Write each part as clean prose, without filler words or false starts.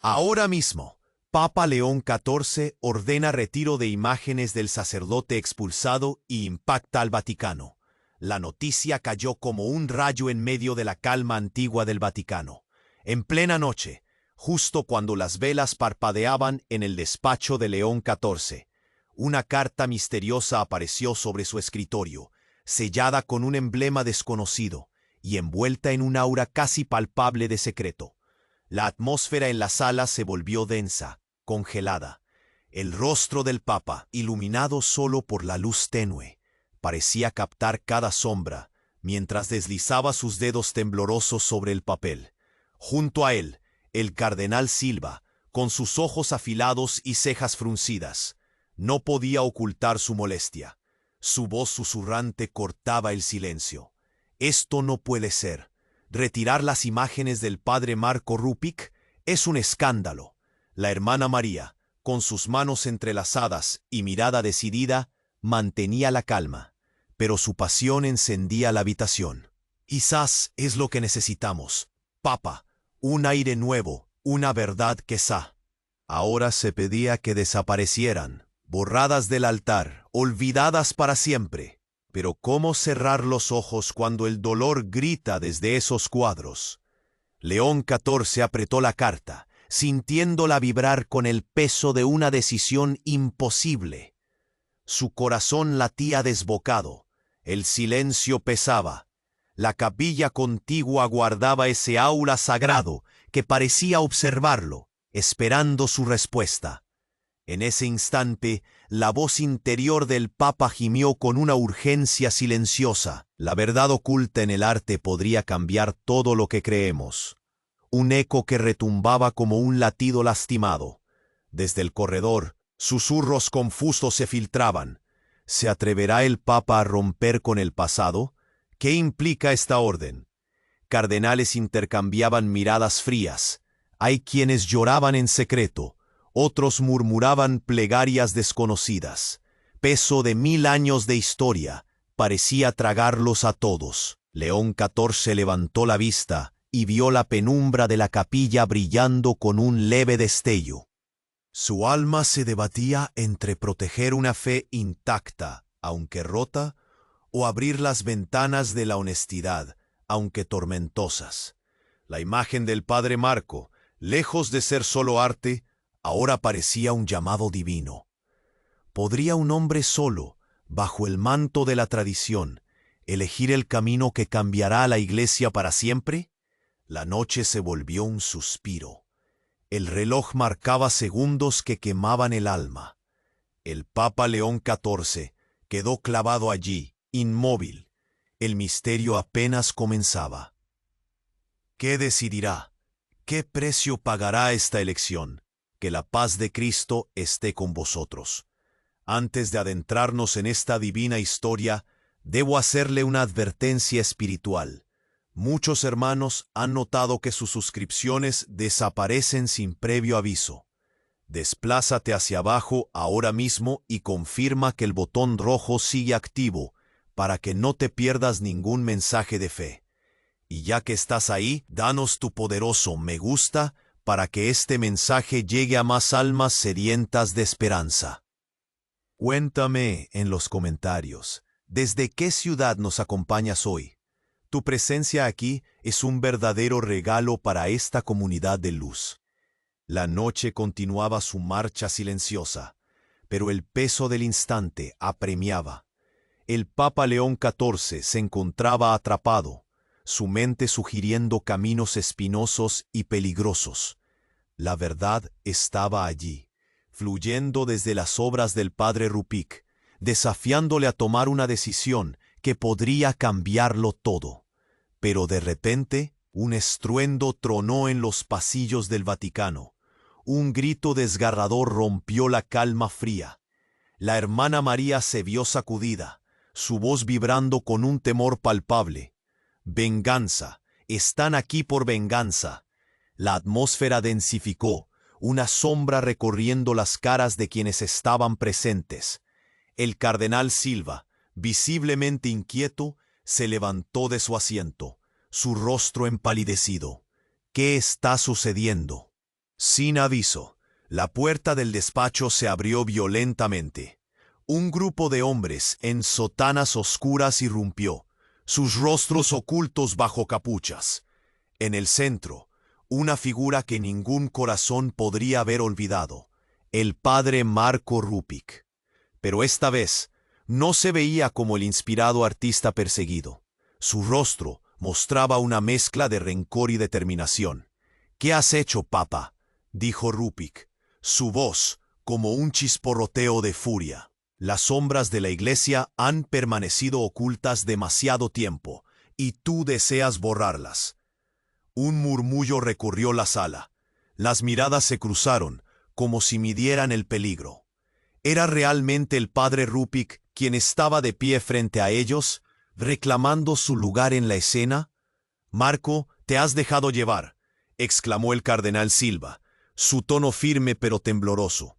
Ahora mismo, Papa León XIV ordena retiro de imágenes del sacerdote expulsado y impacta al Vaticano. La noticia cayó como un rayo en medio de la calma antigua del Vaticano. En plena noche, justo cuando las velas parpadeaban en el despacho de León XIV, una carta misteriosa apareció sobre su escritorio, sellada con un emblema desconocido y envuelta en un aura casi palpable de secreto. La atmósfera en la sala se volvió densa, congelada. El rostro del Papa, iluminado solo por la luz tenue, parecía captar cada sombra, mientras deslizaba sus dedos temblorosos sobre el papel. Junto a él, el cardenal Silva, con sus ojos afilados y cejas fruncidas, no podía ocultar su molestia. Su voz susurrante cortaba el silencio. Esto no puede ser. Retirar las imágenes del padre Marco Rupic es un escándalo. La hermana María, con sus manos entrelazadas y mirada decidida, mantenía la calma, pero su pasión encendía la habitación. Quizás es lo que necesitamos, Papa, un aire nuevo, una verdad quizá. Ahora se pedía que desaparecieran, borradas del altar, olvidadas para siempre. Pero ¿cómo cerrar los ojos cuando el dolor grita desde esos cuadros? León XIV apretó la carta, sintiéndola vibrar con el peso de una decisión imposible. Su corazón latía desbocado, el silencio pesaba. La capilla contigua guardaba ese aura sagrado que parecía observarlo, esperando su respuesta. En ese instante, la voz interior del Papa gimió con una urgencia silenciosa. La verdad oculta en el arte podría cambiar todo lo que creemos. Un eco que retumbaba como un latido lastimado. Desde el corredor, susurros confusos se filtraban. ¿Se atreverá el Papa a romper con el pasado? ¿Qué implica esta orden? Cardenales intercambiaban miradas frías. Hay quienes lloraban en secreto. Otros murmuraban plegarias desconocidas. Peso de 1000 años de historia parecía tragarlos a todos. León XIV levantó la vista y vio la penumbra de la capilla brillando con un leve destello. Su alma se debatía entre proteger una fe intacta, aunque rota, o abrir las ventanas de la honestidad, aunque tormentosas. La imagen del padre Marco, lejos de ser solo arte, ahora parecía un llamado divino. ¿Podría un hombre solo, bajo el manto de la tradición, elegir el camino que cambiará a la Iglesia para siempre? La noche se volvió un suspiro. El reloj marcaba segundos que quemaban el alma. El Papa León XIV quedó clavado allí, inmóvil. El misterio apenas comenzaba. ¿Qué decidirá? ¿Qué precio pagará esta elección? Que la paz de Cristo esté con vosotros. Antes de adentrarnos en esta divina historia, debo hacerle una advertencia espiritual. Muchos hermanos han notado que sus suscripciones desaparecen sin previo aviso. Desplázate hacia abajo ahora mismo y confirma que el botón rojo sigue activo para que no te pierdas ningún mensaje de fe. Y ya que estás ahí, danos tu poderoso me gusta para que este mensaje llegue a más almas sedientas de esperanza. Cuéntame en los comentarios, ¿desde qué ciudad nos acompañas hoy? Tu presencia aquí es un verdadero regalo para esta comunidad de luz. La noche continuaba su marcha silenciosa, pero el peso del instante apremiaba. El Papa León XIV se encontraba atrapado, su mente sugiriendo caminos espinosos y peligrosos. La verdad estaba allí, fluyendo desde las obras del padre Rupic, desafiándole a tomar una decisión que podría cambiarlo todo. Pero de repente, un estruendo tronó en los pasillos del Vaticano. Un grito desgarrador rompió la calma fría. La hermana María se vio sacudida, su voz vibrando con un temor palpable. Venganza, están aquí por venganza. La atmósfera densificó, una sombra recorriendo las caras de quienes estaban presentes. El cardenal Silva, visiblemente inquieto, se levantó de su asiento, su rostro empalidecido. ¿Qué está sucediendo? Sin aviso, la puerta del despacho se abrió violentamente. Un grupo de hombres en sotanas oscuras irrumpió, sus rostros ocultos bajo capuchas. En el centro, una figura que ningún corazón podría haber olvidado, el padre Marco Rupick. Pero esta vez, no se veía como el inspirado artista perseguido. Su rostro mostraba una mezcla de rencor y determinación. «¿Qué has hecho, papa?», dijo Rupick, su voz como un chisporroteo de furia. «Las sombras de la iglesia han permanecido ocultas demasiado tiempo, y tú deseas borrarlas». Un murmullo recorrió la sala. Las miradas se cruzaron, como si midieran el peligro. ¿Era realmente el padre Rupick quien estaba de pie frente a ellos, reclamando su lugar en la escena? «Marco, te has dejado llevar», exclamó el cardenal Silva, su tono firme pero tembloroso.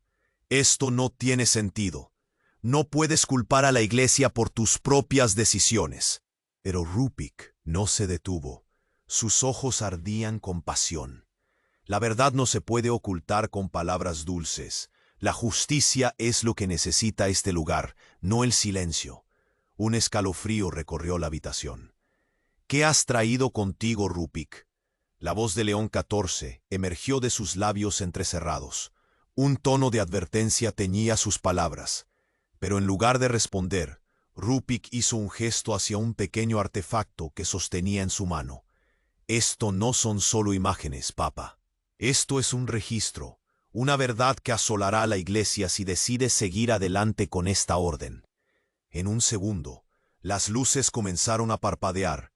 «Esto no tiene sentido. No puedes culpar a la iglesia por tus propias decisiones». Pero Rupick no se detuvo. Sus ojos ardían con pasión. La verdad no se puede ocultar con palabras dulces. La justicia es lo que necesita este lugar, no el silencio. Un escalofrío recorrió la habitación. «¿Qué has traído contigo, Rupick?». La voz de León XIV emergió de sus labios entrecerrados. Un tono de advertencia teñía sus palabras. Pero en lugar de responder, Rupick hizo un gesto hacia un pequeño artefacto que sostenía en su mano. «Esto no son solo imágenes, papa. Esto es un registro, una verdad que asolará a la iglesia si decide seguir adelante con esta orden». En un segundo, las luces comenzaron a parpadear.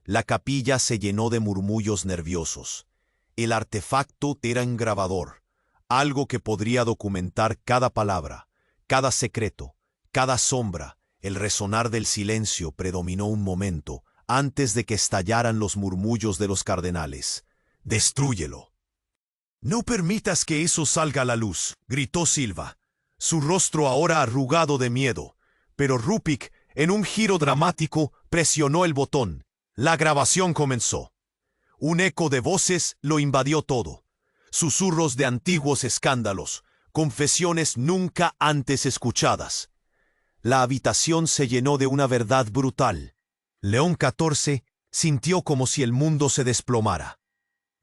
La capilla se llenó de murmullos nerviosos. El artefacto era un grabador, algo que podría documentar cada palabra, cada secreto, cada sombra. El resonar del silencio predominó un momento antes de que estallaran los murmullos de los cardenales. «Destrúyelo». «No permitas que eso salga a la luz», gritó Silva, su rostro ahora arrugado de miedo. Pero Rupick, en un giro dramático, presionó el botón. La grabación comenzó. Un eco de voces lo invadió todo. Susurros de antiguos escándalos, confesiones nunca antes escuchadas. La habitación se llenó de una verdad brutal. León XIV sintió como si el mundo se desplomara.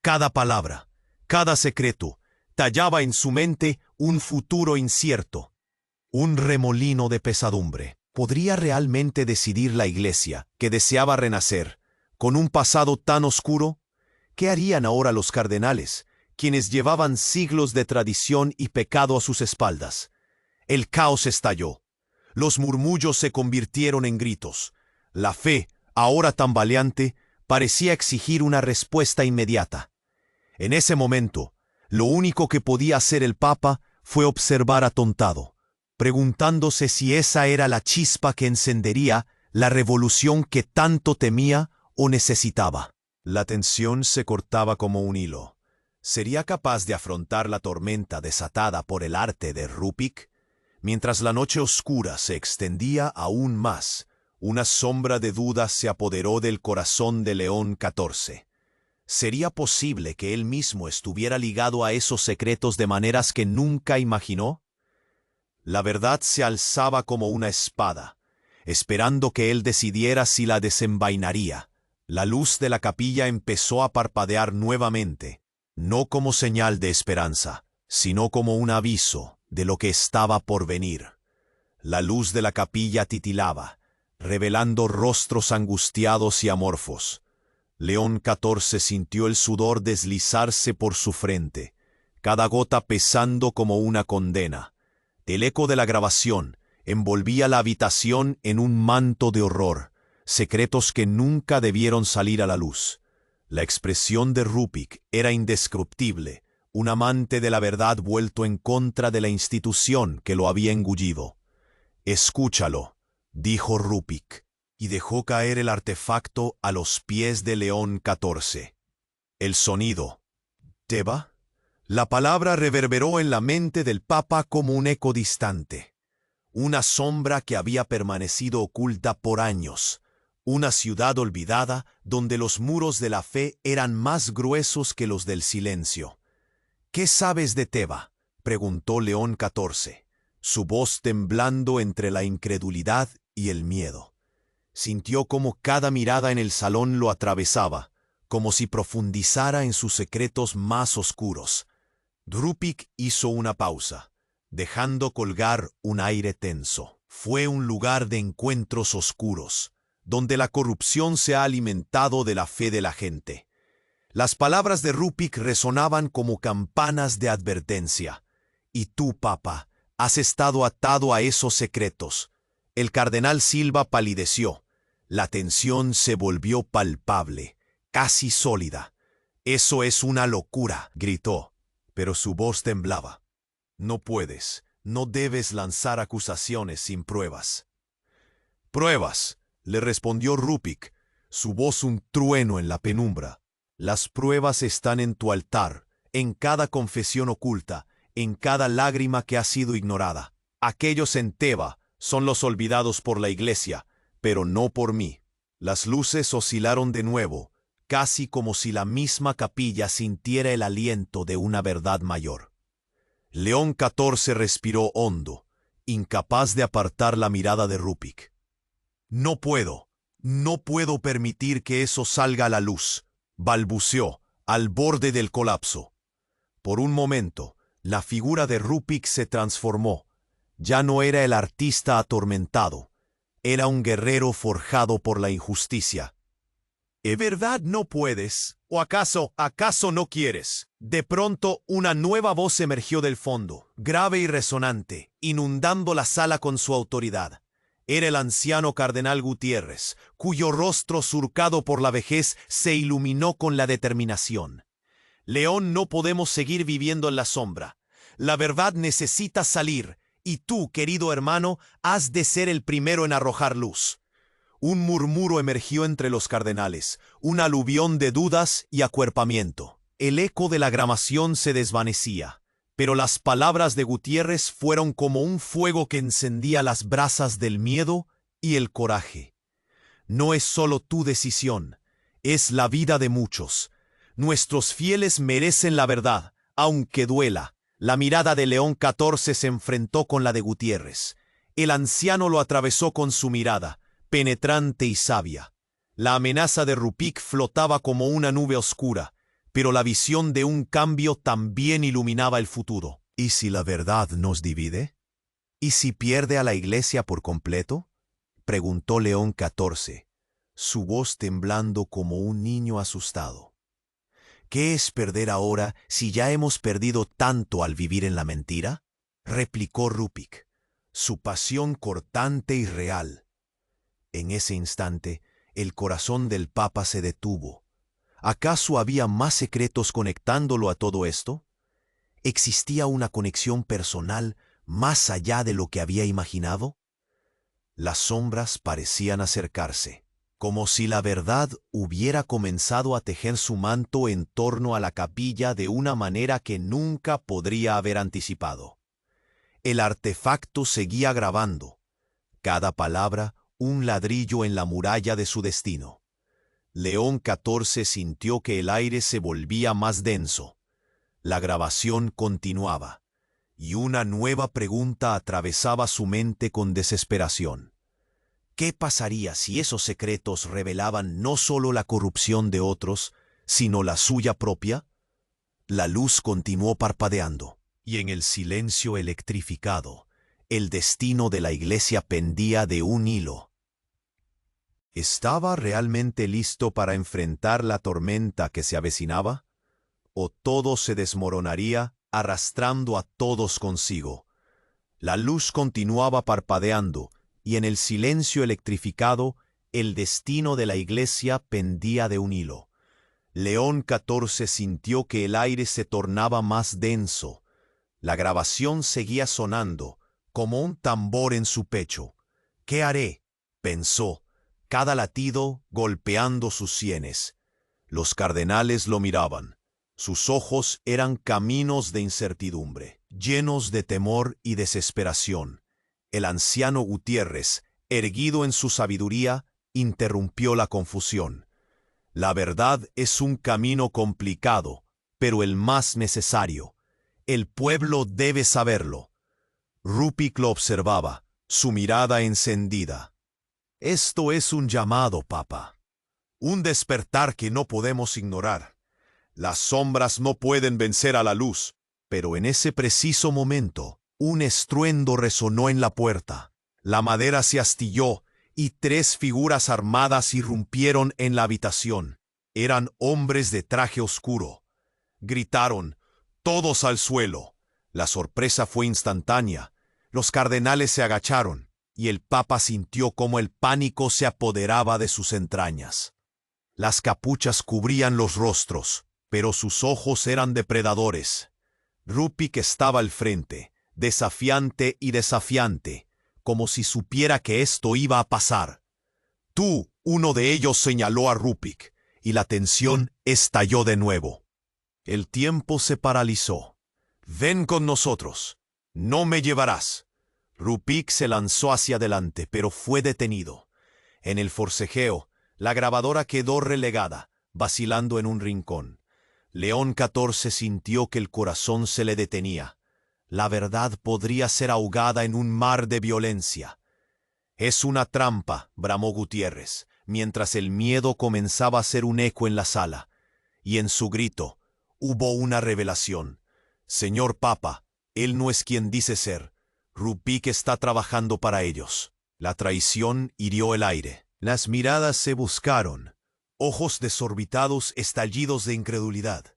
Cada palabra, cada secreto, tallaba en su mente un futuro incierto. Un remolino de pesadumbre. ¿Podría realmente decidir la iglesia, que deseaba renacer, con un pasado tan oscuro? ¿Qué harían ahora los cardenales, quienes llevaban siglos de tradición y pecado a sus espaldas? El caos estalló. Los murmullos se convirtieron en gritos. La fe, ahora tambaleante, parecía exigir una respuesta inmediata. En ese momento, lo único que podía hacer el Papa fue observar atontado, preguntándose si esa era la chispa que encendería la revolución que tanto temía o necesitaba. La tensión se cortaba como un hilo. ¿Sería capaz de afrontar la tormenta desatada por el arte de Rupick? Mientras la noche oscura se extendía aún más, una sombra de duda se apoderó del corazón de León XIV. ¿Sería posible que él mismo estuviera ligado a esos secretos de maneras que nunca imaginó? La verdad se alzaba como una espada, esperando que él decidiera si la desenvainaría. La luz de la capilla empezó a parpadear nuevamente, no como señal de esperanza, sino como un aviso de lo que estaba por venir. La luz de la capilla titilaba, revelando rostros angustiados y amorfos. León XIV sintió el sudor deslizarse por su frente, cada gota pesando como una condena. El eco de la grabación envolvía la habitación en un manto de horror, secretos que nunca debieron salir a la luz. La expresión de Rupick era indescriptible, un amante de la verdad vuelto en contra de la institución que lo había engullido. «Escúchalo», dijo Rupick, y dejó caer el artefacto a los pies de León XIV. El sonido. «¿Teba?». La palabra reverberó en la mente del Papa como un eco distante. Una sombra que había permanecido oculta por años. Una ciudad olvidada donde los muros de la fe eran más gruesos que los del silencio. ¿Qué sabes de Teba?, preguntó León XIV, su voz temblando entre la incredulidad y el miedo. Sintió como cada mirada en el salón lo atravesaba, como si profundizara en sus secretos más oscuros. Rupik hizo una pausa, dejando colgar un aire tenso. Fue un lugar de encuentros oscuros, donde la corrupción se ha alimentado de la fe de la gente. Las palabras de Rupik resonaban como campanas de advertencia. Y tú, Papa, has estado atado a esos secretos. El cardenal Silva palideció. La tensión se volvió palpable, casi sólida. Eso es una locura, gritó, pero su voz temblaba. No puedes, no debes lanzar acusaciones sin pruebas. Pruebas, le respondió Rupik, su voz un trueno en la penumbra. Las pruebas están en tu altar, en cada confesión oculta, en cada lágrima que ha sido ignorada. Aquellos en Teba son los olvidados por la Iglesia, pero no por mí. Las luces oscilaron de nuevo, casi como si la misma capilla sintiera el aliento de una verdad mayor. León XIV respiró hondo, incapaz de apartar la mirada de Rupik. No puedo permitir que eso salga a la luz, balbuceó, al borde del colapso. Por un momento, la figura de Rupik se transformó. Ya no era el artista atormentado, era un guerrero forjado por la injusticia. ¿De verdad no puedes? ¿O acaso no quieres? De pronto, una nueva voz emergió del fondo, grave y resonante, inundando la sala con su autoridad. Era el anciano cardenal Gutiérrez, cuyo rostro surcado por la vejez se iluminó con la determinación. León, no podemos seguir viviendo en la sombra. La verdad necesita salir, y tú, querido hermano, has de ser el primero en arrojar luz. Un murmuro emergió entre los cardenales, un aluvión de dudas y acuerpamiento. El eco de la aclamación se desvanecía, pero las palabras de Gutiérrez fueron como un fuego que encendía las brasas del miedo y el coraje. No es solo tu decisión, es la vida de muchos. Nuestros fieles merecen la verdad, aunque duela. La mirada de León XIV se enfrentó con la de Gutiérrez. El anciano lo atravesó con su mirada, penetrante y sabia. La amenaza de Rupik flotaba como una nube oscura, pero la visión de un cambio también iluminaba el futuro. ¿Y si la verdad nos divide? ¿Y si pierde a la Iglesia por completo?, preguntó León XIV, su voz temblando como un niño asustado. ¿Qué es perder ahora si ya hemos perdido tanto al vivir en la mentira?, replicó Rupik, su pasión cortante y real. En ese instante, el corazón del Papa se detuvo. ¿Acaso había más secretos conectándolo a todo esto? ¿Existía una conexión personal más allá de lo que había imaginado? Las sombras parecían acercarse, como si la verdad hubiera comenzado a tejer su manto en torno a la capilla de una manera que nunca podría haber anticipado. El artefacto seguía grabando, cada palabra un ladrillo en la muralla de su destino. León XIV sintió que el aire se volvía más denso. La grabación continuaba, y una nueva pregunta atravesaba su mente con desesperación. ¿Qué pasaría si esos secretos revelaban no solo la corrupción de otros, sino la suya propia? La luz continuó parpadeando, y en el silencio electrificado, el destino de la Iglesia pendía de un hilo. ¿Estaba realmente listo para enfrentar la tormenta que se avecinaba? ¿O todo se desmoronaría, arrastrando a todos consigo? La luz continuaba parpadeando, y en el silencio electrificado, el destino de la Iglesia pendía de un hilo. León XIV sintió que el aire se tornaba más denso. La grabación seguía sonando, como un tambor en su pecho. ¿Qué haré?, pensó, cada latido golpeando sus sienes. Los cardenales lo miraban. Sus ojos eran caminos de incertidumbre, llenos de temor y desesperación. El anciano Gutiérrez, erguido en su sabiduría, interrumpió la confusión. La verdad es un camino complicado, pero el más necesario. El pueblo debe saberlo. Rupik lo observaba, su mirada encendida. Esto es un llamado, papa. Un despertar que no podemos ignorar. Las sombras no pueden vencer a la luz, pero en ese preciso momento, un estruendo resonó en la puerta. La madera se astilló y 3 figuras armadas irrumpieron en la habitación. Eran hombres de traje oscuro. Gritaron, todos al suelo. La sorpresa fue instantánea. Los cardenales se agacharon, y el papa sintió cómo el pánico se apoderaba de sus entrañas. Las capuchas cubrían los rostros, pero sus ojos eran depredadores. Rupik estaba al frente, desafiante y desafiante, como si supiera que esto iba a pasar. Tú, uno de ellos señaló a Rupik, y la tensión estalló de nuevo. El tiempo se paralizó. Ven con nosotros. No me llevarás. Rupik se lanzó hacia adelante, pero fue detenido. En el forcejeo, la grabadora quedó relegada, vacilando en un rincón. León XIV sintió que el corazón se le detenía. La verdad podría ser ahogada en un mar de violencia. Es una trampa, bramó Gutiérrez, mientras el miedo comenzaba a hacer un eco en la sala. Y en su grito, hubo una revelación. Señor Papa, él no es quien dice ser. Rupik está trabajando para ellos. La traición hirió el aire. Las miradas se buscaron. Ojos desorbitados, estallidos de incredulidad.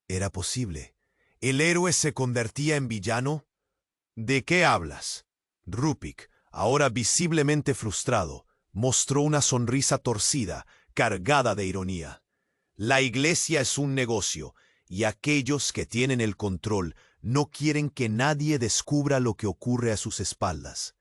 ¿Era posible? ¿El héroe se convertía en villano? ¿De qué hablas? Rupik, ahora visiblemente frustrado, mostró una sonrisa torcida, cargada de ironía. La Iglesia es un negocio, y aquellos que tienen el control no quieren que nadie descubra lo que ocurre a sus espaldas.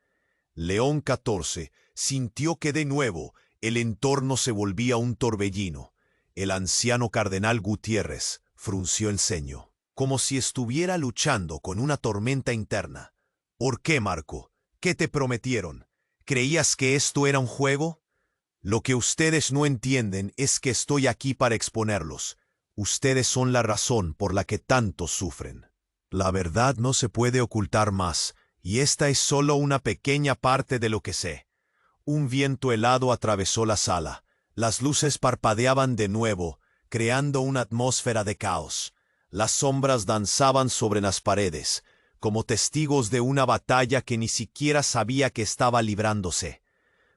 León XIV sintió que de nuevo el entorno se volvía un torbellino. El anciano cardenal Gutiérrez frunció el ceño, como si estuviera luchando con una tormenta interna. ¿Por qué, Marco? ¿Qué te prometieron? ¿Creías que esto era un juego? Lo que ustedes no entienden es que estoy aquí para exponerlos. Ustedes son la razón por la que tantos sufren. La verdad no se puede ocultar más, y esta es solo una pequeña parte de lo que sé. Un viento helado atravesó la sala. Las luces parpadeaban de nuevo, creando una atmósfera de caos. Las sombras danzaban sobre las paredes, como testigos de una batalla que ni siquiera sabía que estaba librándose.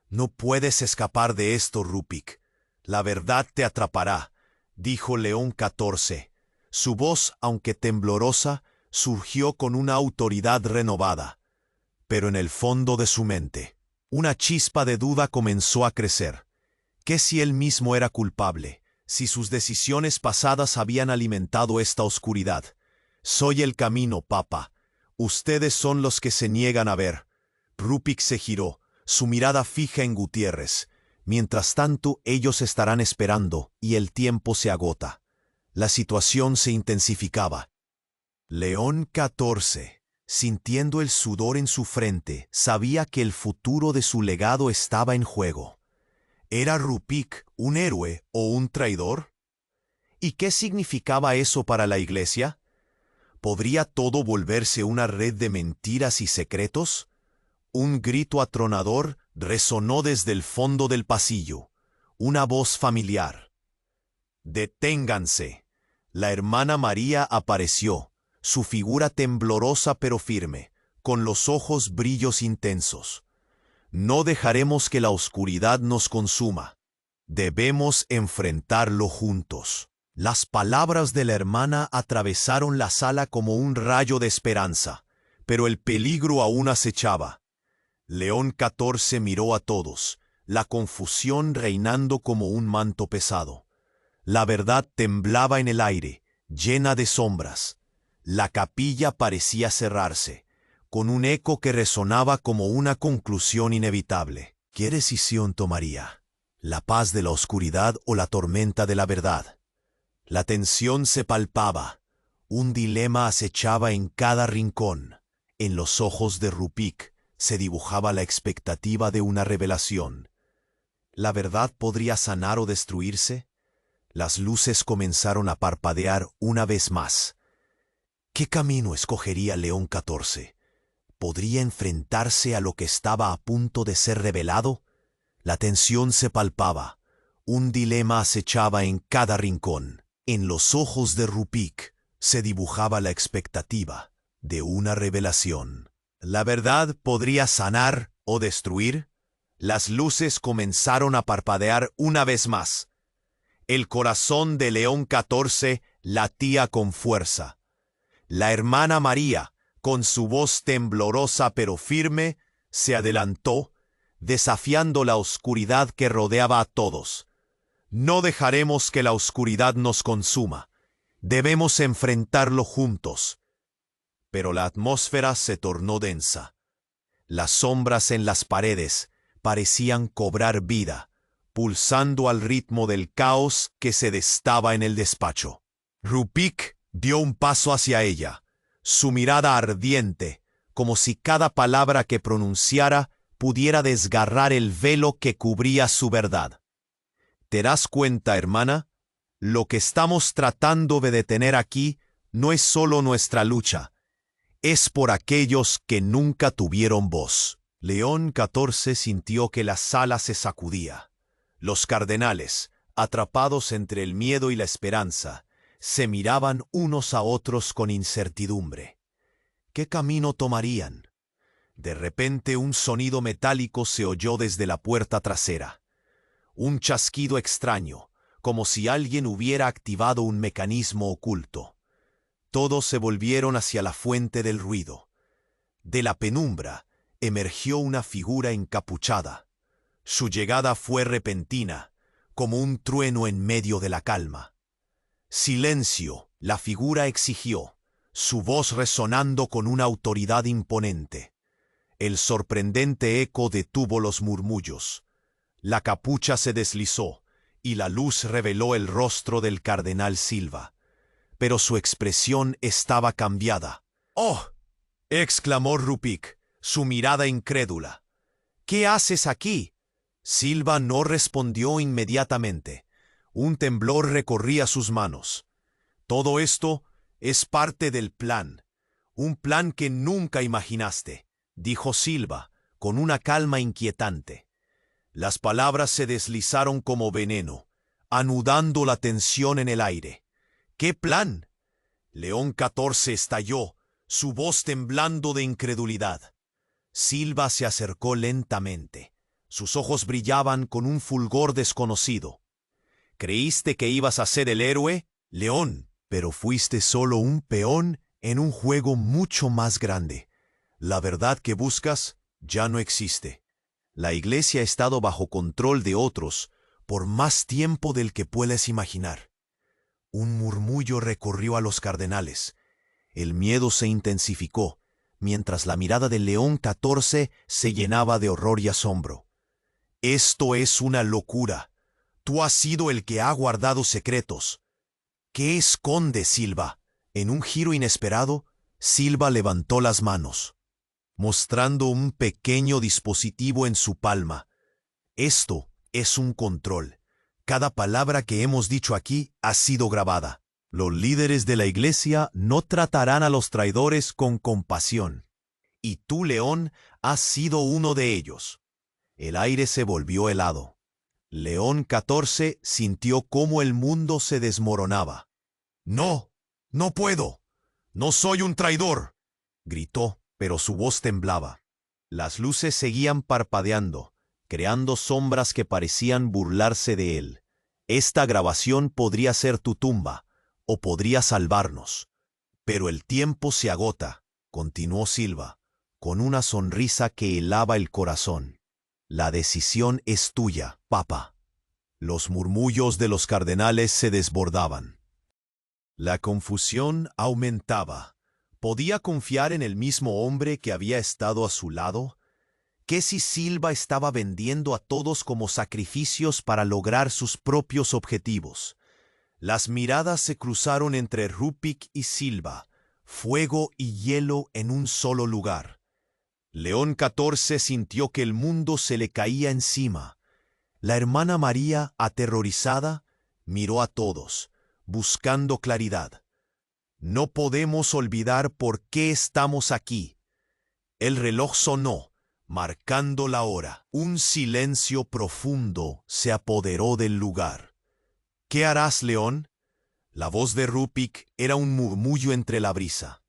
No puedes escapar de esto, Rupik. La verdad te atrapará, dijo León XIV. Su voz, aunque temblorosa, surgió con una autoridad renovada. Pero en el fondo de su mente, una chispa de duda comenzó a crecer. ¿Qué si él mismo era culpable? Si sus decisiones pasadas habían alimentado esta oscuridad. Soy el camino, Papa. Ustedes son los que se niegan a ver. Rupik se giró, su mirada fija en Gutiérrez. Mientras tanto, ellos estarán esperando, y el tiempo se agota. La situación se intensificaba. León XIV, sintiendo el sudor en su frente, sabía que el futuro de su legado estaba en juego. ¿Era Rupik un héroe o un traidor? ¿Y qué significaba eso para la Iglesia? ¿Podría todo volverse una red de mentiras y secretos? Un grito atronador resonó desde el fondo del pasillo. Una voz familiar. «Deténganse». La hermana María apareció, su figura temblorosa pero firme, con los ojos brillos intensos. No dejaremos que la oscuridad nos consuma. Debemos enfrentarlo juntos. Las palabras de la hermana atravesaron la sala como un rayo de esperanza, pero el peligro aún acechaba. León XIV miró a todos, la confusión reinando como un manto pesado. La verdad temblaba en el aire, llena de sombras. La capilla parecía cerrarse, con un eco que resonaba como una conclusión inevitable. ¿Qué decisión tomaría? ¿La paz de la oscuridad o la tormenta de la verdad? La tensión se palpaba. Un dilema acechaba en cada rincón. En los ojos de Rupik se dibujaba la expectativa de una revelación. ¿La verdad podría sanar o destruirse? Las luces comenzaron a parpadear una vez más. ¿Qué camino escogería León XIV? ¿Podría enfrentarse a lo que estaba a punto de ser revelado? La tensión se palpaba. Un dilema acechaba en cada rincón. En los ojos de Rupik se dibujaba la expectativa de una revelación. ¿La verdad podría sanar o destruir? Las luces comenzaron a parpadear una vez más. El corazón de León XIV latía con fuerza. La hermana María, con su voz temblorosa pero firme, se adelantó, desafiando la oscuridad que rodeaba a todos. No dejaremos que la oscuridad nos consuma. Debemos enfrentarlo juntos. Pero la atmósfera se tornó densa. Las sombras en las paredes parecían cobrar vida, pulsando al ritmo del caos que se destaba en el despacho. Rupik dio un paso hacia ella, su mirada ardiente, como si cada palabra que pronunciara pudiera desgarrar el velo que cubría su verdad. ¿Te das cuenta, hermana? Lo que estamos tratando de detener aquí no es solo nuestra lucha, es por aquellos que nunca tuvieron voz. León XIV sintió que la sala se sacudía. Los cardenales, atrapados entre el miedo y la esperanza, se miraban unos a otros con incertidumbre. ¿Qué camino tomarían? De repente un sonido metálico se oyó desde la puerta trasera. Un chasquido extraño, como si alguien hubiera activado un mecanismo oculto. Todos se volvieron hacia la fuente del ruido. De la penumbra emergió una figura encapuchada. Su llegada fue repentina, como un trueno en medio de la calma. «Silencio», la figura exigió, su voz resonando con una autoridad imponente. El sorprendente eco detuvo los murmullos. La capucha se deslizó, y la luz reveló el rostro del cardenal Silva. Pero su expresión estaba cambiada. «¡Oh!», exclamó Rupik, su mirada incrédula. «¿Qué haces aquí?». Silva no respondió inmediatamente. Un temblor recorría sus manos. «Todo esto es parte del plan. Un plan que nunca imaginaste», dijo Silva, con una calma inquietante. Las palabras se deslizaron como veneno, anudando la tensión en el aire. «¿Qué plan?». León XIV estalló, su voz temblando de incredulidad. Silva se acercó lentamente. Sus ojos brillaban con un fulgor desconocido. «¿Creíste que ibas a ser el héroe, León? Pero fuiste solo un peón en un juego mucho más grande. La verdad que buscas ya no existe. La Iglesia ha estado bajo control de otros por más tiempo del que puedes imaginar». Un murmullo recorrió a los cardenales. El miedo se intensificó, mientras la mirada de León XIV se llenaba de horror y asombro. «Esto es una locura. Tú has sido el que ha guardado secretos». «¿Qué esconde, Silva?». En un giro inesperado, Silva levantó las manos, mostrando un pequeño dispositivo en su palma. «Esto es un control. Cada palabra que hemos dicho aquí ha sido grabada. Los líderes de la Iglesia no tratarán a los traidores con compasión. Y tú, León, has sido uno de ellos». El aire se volvió helado. León XIV sintió cómo el mundo se desmoronaba. «No, no puedo. No soy un traidor», gritó, pero su voz temblaba. Las luces seguían parpadeando, creando sombras que parecían burlarse de él. «Esta grabación podría ser tu tumba, o podría salvarnos». «Pero el tiempo se agota», continuó Silva, con una sonrisa que helaba el corazón. «La decisión es tuya, Papa». Los murmullos de los cardenales se desbordaban. La confusión aumentaba. ¿Podía confiar en el mismo hombre que había estado a su lado? ¿Qué si Silva estaba vendiendo a todos como sacrificios para lograr sus propios objetivos? Las miradas se cruzaron entre Rupik y Silva, fuego y hielo en un solo lugar. León XIV sintió que el mundo se le caía encima. La hermana María, aterrorizada, miró a todos, buscando claridad. No podemos olvidar por qué estamos aquí. El reloj sonó, marcando la hora. Un silencio profundo se apoderó del lugar. ¿Qué harás, León? La voz de Rupik era un murmullo entre la brisa.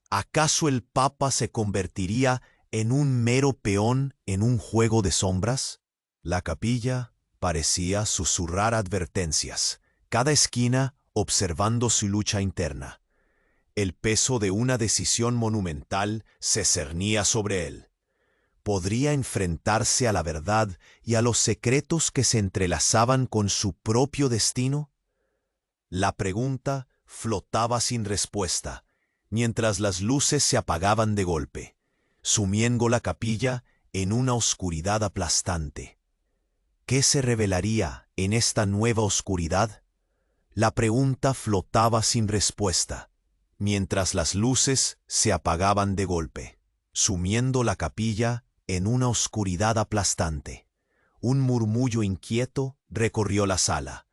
¿Acaso el Papa se convertiría en un mero peón en un juego de sombras? La capilla parecía susurrar advertencias, cada esquina observando su lucha interna. El peso de una decisión monumental se cernía sobre él. ¿Podría enfrentarse a la verdad y a los secretos que se entrelazaban con su propio destino? La pregunta flotaba sin respuesta, mientras las luces se apagaban de golpe, sumiendo la capilla en una oscuridad aplastante. ¿Qué se revelaría en esta nueva oscuridad? La pregunta flotaba sin respuesta, mientras las luces se apagaban de golpe, sumiendo la capilla en una oscuridad aplastante. Un murmullo inquieto recorrió la sala.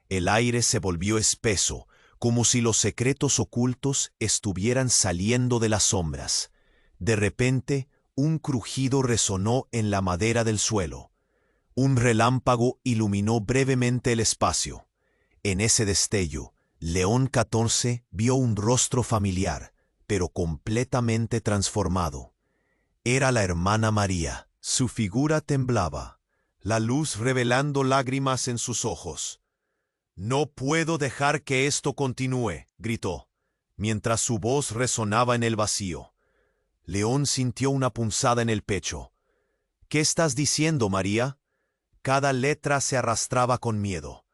El aire se volvió espeso, como si los secretos ocultos estuvieran saliendo de las sombras. De repente, un crujido resonó en la madera del suelo. Un relámpago iluminó brevemente el espacio. En ese destello, León XIV vio un rostro familiar, pero completamente transformado. Era la hermana María. Su figura temblaba, la luz revelando lágrimas en sus ojos. «No puedo dejar que esto continúe», gritó, mientras su voz resonaba en el vacío. León sintió una punzada en el pecho. «¿Qué estás diciendo, María?» Cada letra se arrastraba con miedo.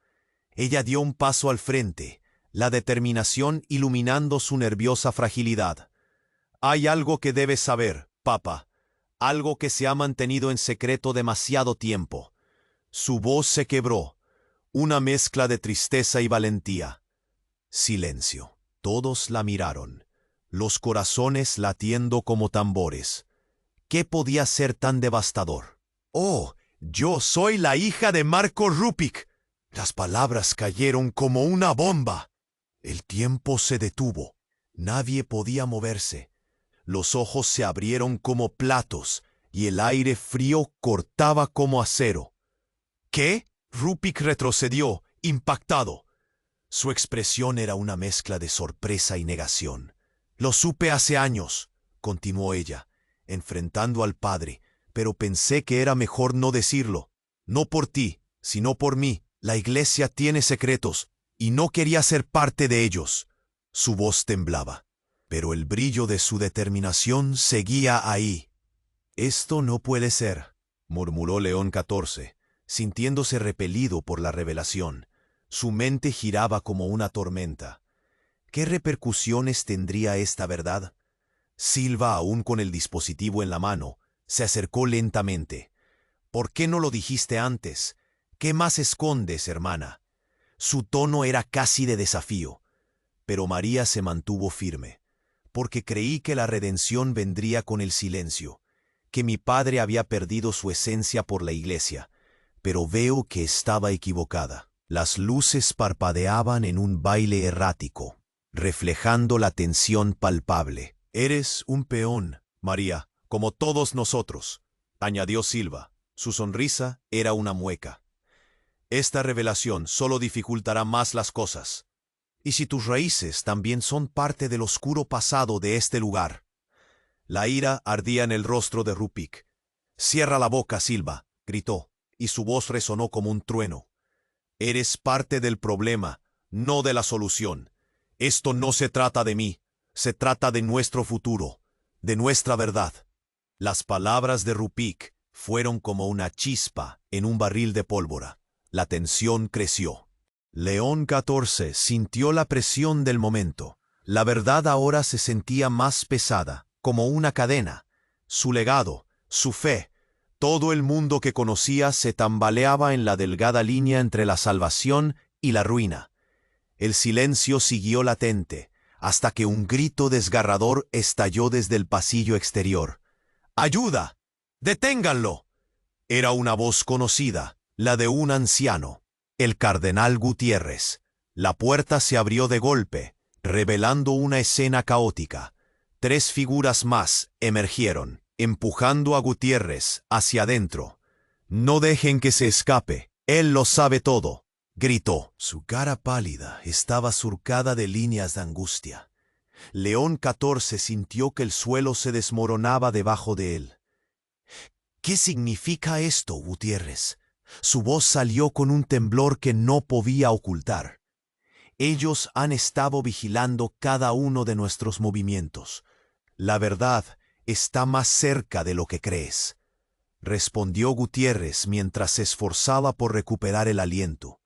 Ella dio un paso al frente, la determinación iluminando su nerviosa fragilidad. «Hay algo que debes saber, Papa, algo que se ha mantenido en secreto demasiado tiempo». Su voz se quebró, una mezcla de tristeza y valentía. Silencio. Todos la miraron, los corazones latiendo como tambores. ¿Qué podía ser tan devastador? «Oh, yo soy la hija de Marco Rupik». Las palabras cayeron como una bomba. El tiempo se detuvo. Nadie podía moverse. Los ojos se abrieron como platos y el aire frío cortaba como acero. ¿Qué? Rupik retrocedió, impactado. Su expresión era una mezcla de sorpresa y negación. «Lo supe hace años», continuó ella, enfrentando al padre, «pero pensé que era mejor no decirlo. No por ti, sino por mí. La iglesia tiene secretos, y no quería ser parte de ellos». Su voz temblaba, pero el brillo de su determinación seguía ahí. «Esto no puede ser», murmuró León XIV, sintiéndose repelido por la revelación. Su mente giraba como una tormenta. ¿Qué repercusiones tendría esta verdad? Silva, aún con el dispositivo en la mano, se acercó lentamente. «¿Por qué no lo dijiste antes? ¿Qué más escondes, hermana?» Su tono era casi de desafío, pero María se mantuvo firme, porque creí que la redención vendría con el silencio, que mi padre había perdido su esencia por la iglesia, pero veo que estaba equivocada. Las luces parpadeaban en un baile errático, reflejando la tensión palpable. «Eres un peón, María, como todos nosotros», añadió Silva. Su sonrisa era una mueca. «Esta revelación solo dificultará más las cosas. Y si tus raíces también son parte del oscuro pasado de este lugar». La ira ardía en el rostro de Rupik. «Cierra la boca, Silva», gritó, y su voz resonó como un trueno. «Eres parte del problema, no de la solución. Esto no se trata de mí, se trata de nuestro futuro, de nuestra verdad». Las palabras de Rupik fueron como una chispa en un barril de pólvora. La tensión creció. León XIV sintió la presión del momento. La verdad ahora se sentía más pesada, como una cadena. Su legado, su fe, todo el mundo que conocía se tambaleaba en la delgada línea entre la salvación y la ruina. El silencio siguió latente, hasta que un grito desgarrador estalló desde el pasillo exterior. «¡Ayuda! ¡Deténganlo!». Era una voz conocida, la de un anciano, el cardenal Gutiérrez. La puerta se abrió de golpe, revelando una escena caótica. 3 figuras más emergieron, empujando a Gutiérrez hacia adentro. «No dejen que se escape, él lo sabe todo», gritó. Su cara pálida estaba surcada de líneas de angustia. León XIV sintió que el suelo se desmoronaba debajo de él. «¿Qué significa esto, Gutiérrez?». Su voz salió con un temblor que no podía ocultar. «Ellos han estado vigilando cada uno de nuestros movimientos. La verdad está más cerca de lo que crees», respondió Gutiérrez mientras se esforzaba por recuperar el aliento.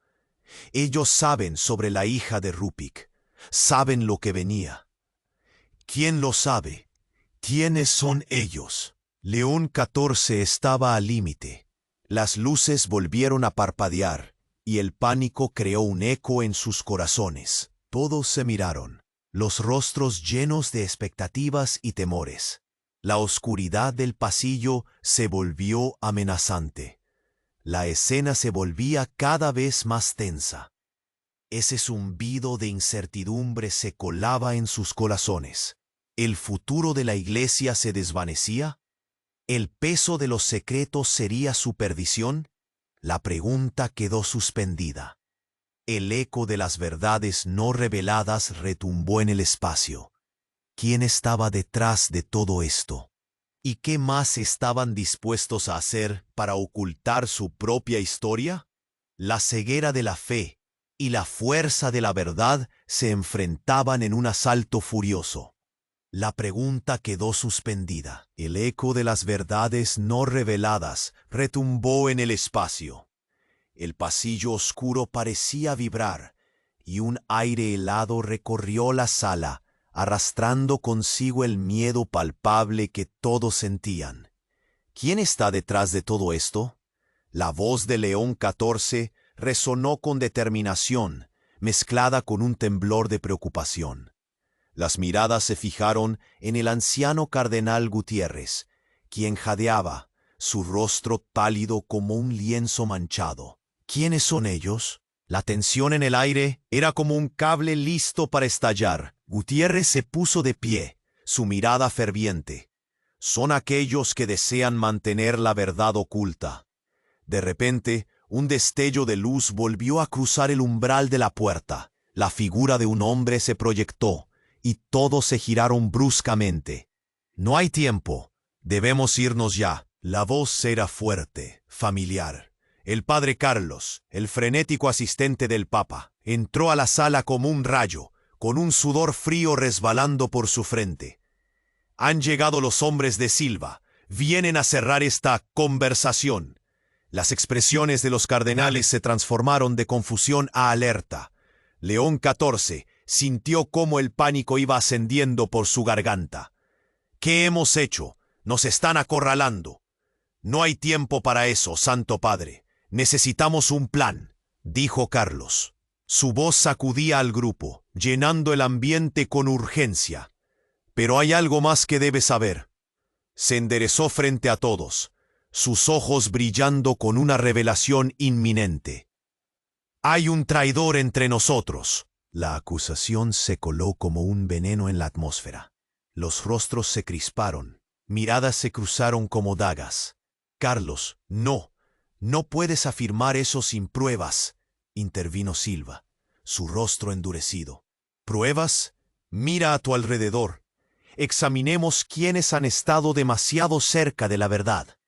«Ellos saben sobre la hija de Rupik. Saben lo que venía». «¿Quién lo sabe? ¿Quiénes son ellos?». León XIV estaba al límite. Las luces volvieron a parpadear, y el pánico creó un eco en sus corazones. Todos se miraron, los rostros llenos de expectativas y temores. La oscuridad del pasillo se volvió amenazante. La escena se volvía cada vez más tensa. Ese zumbido de incertidumbre se colaba en sus corazones. ¿El futuro de la iglesia se desvanecía? ¿El peso de los secretos sería su perdición? La pregunta quedó suspendida. El eco de las verdades no reveladas retumbó en el espacio. ¿Quién estaba detrás de todo esto? ¿Y qué más estaban dispuestos a hacer para ocultar su propia historia? La ceguera de la fe y la fuerza de la verdad se enfrentaban en un asalto furioso. La pregunta quedó suspendida. El eco de las verdades no reveladas retumbó en el espacio. El pasillo oscuro parecía vibrar, y un aire helado recorrió la sala, arrastrando consigo el miedo palpable que todos sentían. ¿Quién está detrás de todo esto? La voz de León XIV resonó con determinación, mezclada con un temblor de preocupación. Las miradas se fijaron en el anciano cardenal Gutiérrez, quien jadeaba, su rostro pálido como un lienzo manchado. ¿Quiénes son ellos? La tensión en el aire era como un cable listo para estallar. Gutiérrez se puso de pie, su mirada ferviente. Son aquellos que desean mantener la verdad oculta. De repente, un destello de luz volvió a cruzar el umbral de la puerta. La figura de un hombre se proyectó, y todos se giraron bruscamente. «No hay tiempo. Debemos irnos ya». La voz era fuerte, familiar. El padre Carlos, el frenético asistente del Papa, entró a la sala como un rayo, con un sudor frío resbalando por su frente. «Han llegado los hombres de Silva. Vienen a cerrar esta conversación». Las expresiones de los cardenales se transformaron de confusión a alerta. León XIV sintió cómo el pánico iba ascendiendo por su garganta. «¿Qué hemos hecho? Nos están acorralando». «No hay tiempo para eso, Santo Padre. Necesitamos un plan», dijo Carlos. Su voz sacudía al grupo, llenando el ambiente con urgencia. «Pero hay algo más que debes saber». Se enderezó frente a todos, sus ojos brillando con una revelación inminente. «Hay un traidor entre nosotros». La acusación se coló como un veneno en la atmósfera. Los rostros se crisparon, miradas se cruzaron como dagas. «Carlos, no puedes afirmar eso sin pruebas», intervino Silva, su rostro endurecido. «¿Pruebas? Mira a tu alrededor. Examinemos quiénes han estado demasiado cerca de la verdad».